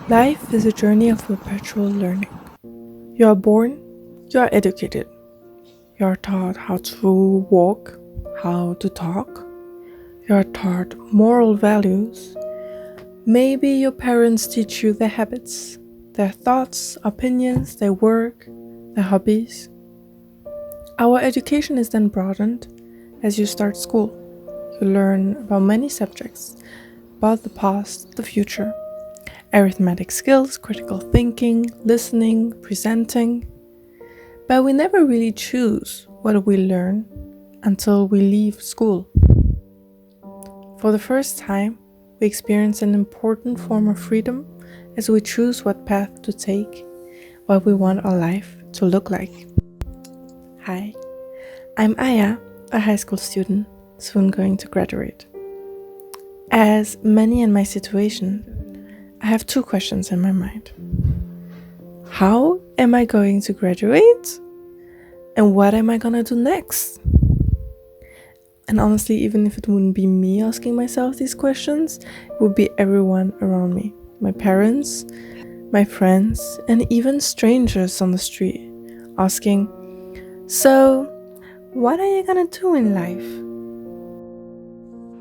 Life is a journey of perpetual learning. You are born, you are educated, you are taught how to walk, how to talk, you are taught moral values. Maybe your parents teach you their habits, their thoughts, opinions, their work, their hobbies. Our education is then broadened as you start school. You learn about many subjects, about the past, the future, arithmetic skills, critical thinking, listening, presenting. But we never really choose what we learn until we leave school. For the first time, we experience an important form of freedom as we choose what path to take, what we want our life to look like. Hi, I'm Aya, a high school student, soon going to graduate. As many in my situation, I have two questions in my mind. How am I going to graduate? And what am I gonna do next? And honestly, even if it wouldn't be me asking myself these questions, it would be everyone around me. My parents, my friends, and even strangers on the street asking, "So, what are you gonna do in life?"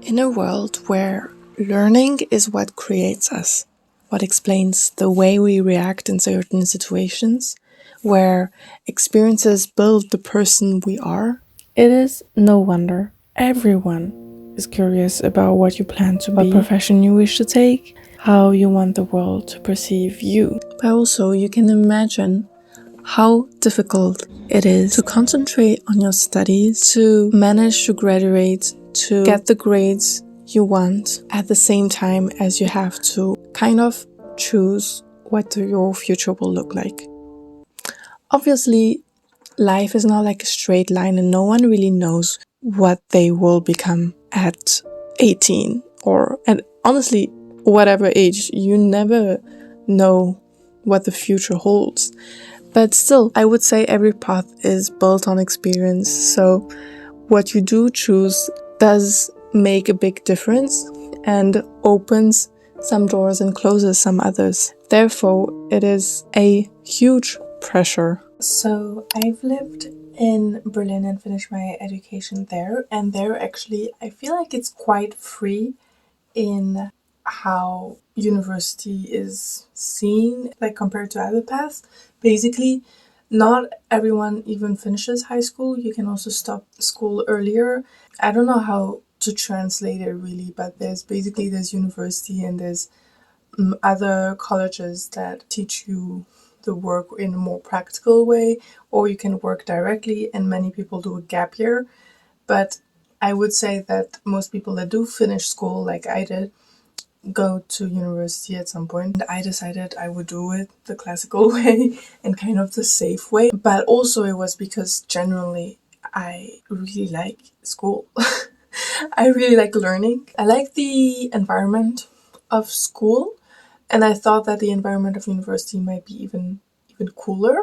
In a world where learning is what creates us, what explains the way we react in certain situations, where experiences build the person we are, it is no wonder everyone is curious about what you plan to be, what profession you wish to take, how you want the world to perceive you. But also, you can imagine how difficult it is to concentrate on your studies, to manage to graduate, to get the grades you want at the same time as you have to kind of choose what your future will look like. Obviously, life is not like a straight line and no one really knows what they will become at 18 or at honestly whatever age. You never know what the future holds. But still, I would say every path is built on experience. So what you do choose does make a big difference and opens some doors and closes some others. Therefore, it is a huge pressure. So I've lived in Berlin and finished my education there. And there actually, I feel like it's quite free in how university is seen, like compared to other paths. Basically, not everyone even finishes high school. You can also stop school earlier. I don't know how to translate it really, but there's university and there's other colleges that teach you the work in a more practical way, or you can work directly, and many people do a gap year. But I would say that most people that do finish school, like I did, go to university at some point. And I decided I would do it the classical way and kind of the safe way. But also it was because generally I really like school. I really like learning. I like the environment of school, and I thought that the environment of university might be even cooler.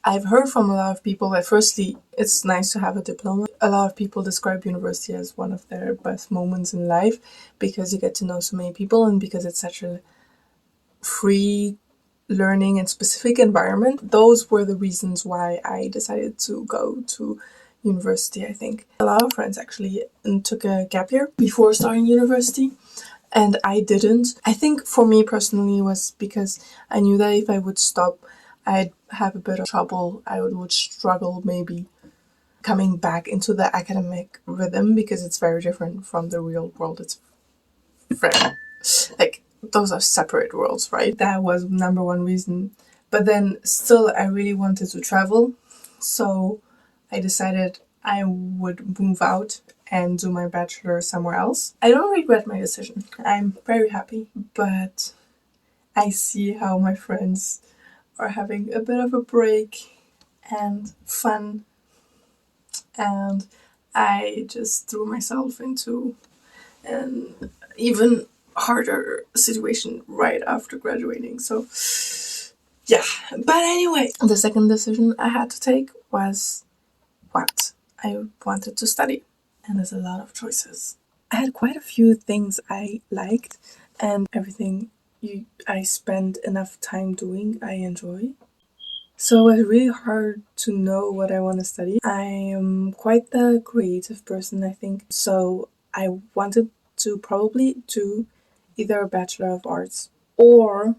I've heard from a lot of people that firstly, it's nice to have a diploma. A lot of people describe university as one of their best moments in life because you get to know so many people and because it's such a free learning and specific environment. Those were the reasons why I decided to go to university, I think. A lot of friends actually took a gap year before starting university, and I didn't. I think for me personally it was because I knew that if I would stop, I'd have a bit of trouble. I would struggle maybe coming back into the academic rhythm because it's very different from the real world. It's very, like, those are separate worlds, right? That was number one reason. But then still, I really wanted to travel. So I decided I would move out and do my bachelor somewhere else. I don't regret my decision. I'm very happy, but I see how my friends are having a bit of a break and fun, and I just threw myself into an even harder situation right after graduating. So yeah, but anyway, the second decision I had to take was what I wanted to study, and there's a lot of choices. I had quite a few things I liked, and everything I spend enough time doing, I enjoy. So it was really hard to know what I want to study. I am quite the creative person, I think. So I wanted to probably do either a Bachelor of Arts or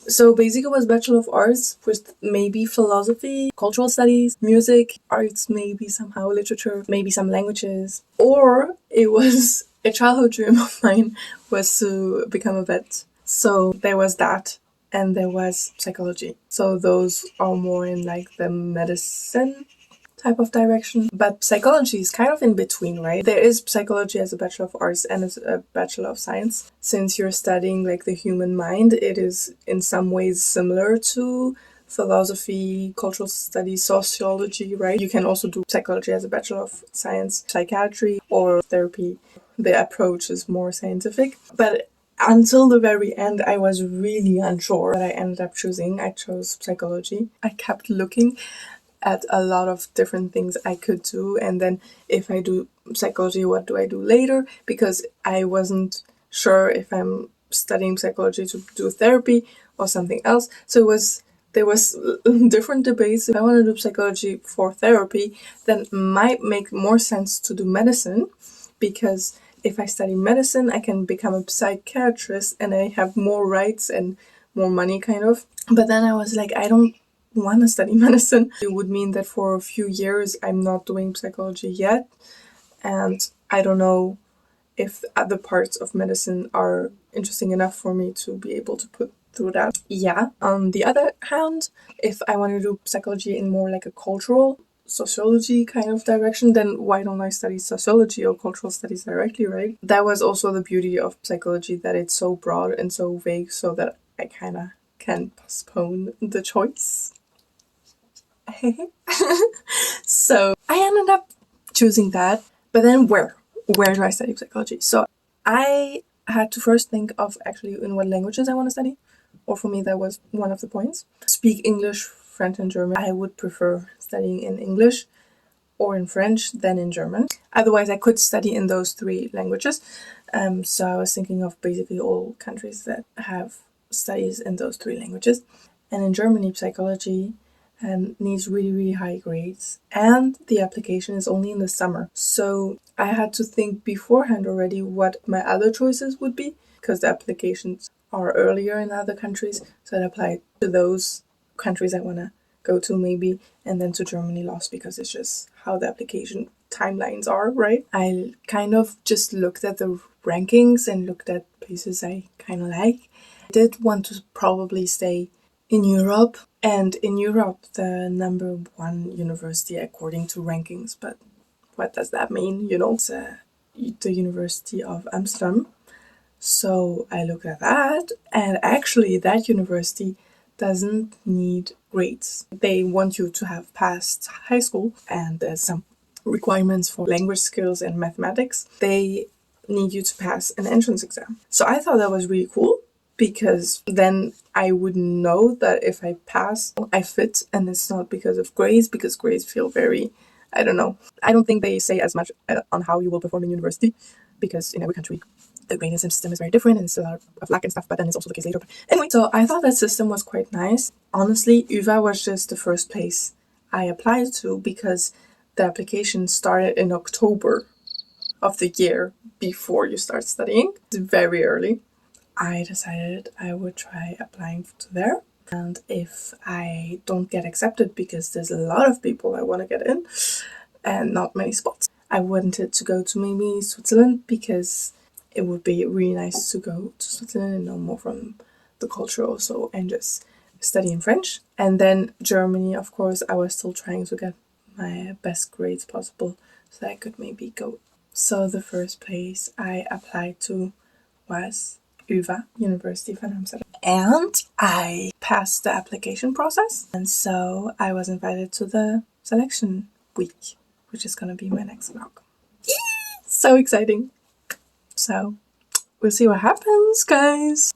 so basically it was Bachelor of Arts with maybe philosophy, cultural studies, music, arts, maybe somehow literature, maybe some languages. Or it was a childhood dream of mine was to become a vet. So there was that and there was psychology. So those are more in like the medicine type of direction. But psychology is kind of in between, right? There is psychology as a Bachelor of Arts and as a Bachelor of Science. Since you're studying like the human mind, it is in some ways similar to philosophy, cultural studies, sociology, right? You can also do psychology as a Bachelor of Science, psychiatry, or therapy. The approach is more scientific. But until the very end, I was really unsure, but I ended up choosing. I chose psychology. I kept looking at a lot of different things I could do, and then if I do psychology, what do I do later? Because I wasn't sure if I'm studying psychology to do therapy or something else. So there was different debates. If I want to do psychology for therapy, then it might make more sense to do medicine, because if I study medicine, I can become a psychiatrist and I have more rights and more money, kind of. But then I was like, I don't want to study medicine. It would mean that for a few years I'm not doing psychology yet, and I don't know if other parts of medicine are interesting enough for me to be able to put through that. Yeah. On the other hand, if I want to do psychology in more like a cultural sociology kind of direction, then why don't I study sociology or cultural studies directly, right? That was also the beauty of psychology, that it's so broad and so vague, so that I kind of can postpone the choice. So I ended up choosing that. But then where? Where do I study psychology? So I had to first think of actually in what languages I want to study. Or for me, that was one of the points. Speak English, French, and German. I would prefer studying in English or in French than in German. Otherwise, I could study in those three languages. So I was thinking of basically all countries that have studies in those three languages. And in Germany, psychology needs really, really high grades. And the application is only in the summer. So I had to think beforehand already what my other choices would be, because the applications are earlier in other countries. So I applied to those countries I want to go to maybe, and then to Germany last, because it's just how the application timelines are, right? I kind of just looked at the rankings and looked at places I kind of like. I did want to probably stay in Europe, and in Europe the number one university according to rankings, but what does that mean? It's the University of Amsterdam. So I looked at that, and actually that university doesn't need grades. They want you to have passed high school, and there's some requirements for language skills and mathematics. They need you to pass an entrance exam. So I thought that was really cool, because then I would know that if I pass, I fit, and it's not because of grades, because grades feel very, I don't know. I don't think they say as much on how you will perform in university, because in every country the grading system is very different, and it's a lot of luck and stuff, but then it's also the case later. But anyway, so I thought that system was quite nice. Honestly, UvA was just the first place I applied to, because the application started in October of the year before you start studying. It's very early. I decided I would try applying to there. And if I don't get accepted, because there's a lot of people I want to get in and not many spots, I wanted to go to maybe Switzerland, because it would be really nice to go to Switzerland and know more from the culture also, and just study in French. And then Germany, of course, I was still trying to get my best grades possible so that I could maybe go. So the first place I applied to was UvA, University van Amsterdam. And I passed the application process. And so I was invited to the selection week, which is going to be my next vlog. So exciting. So we'll see what happens, guys.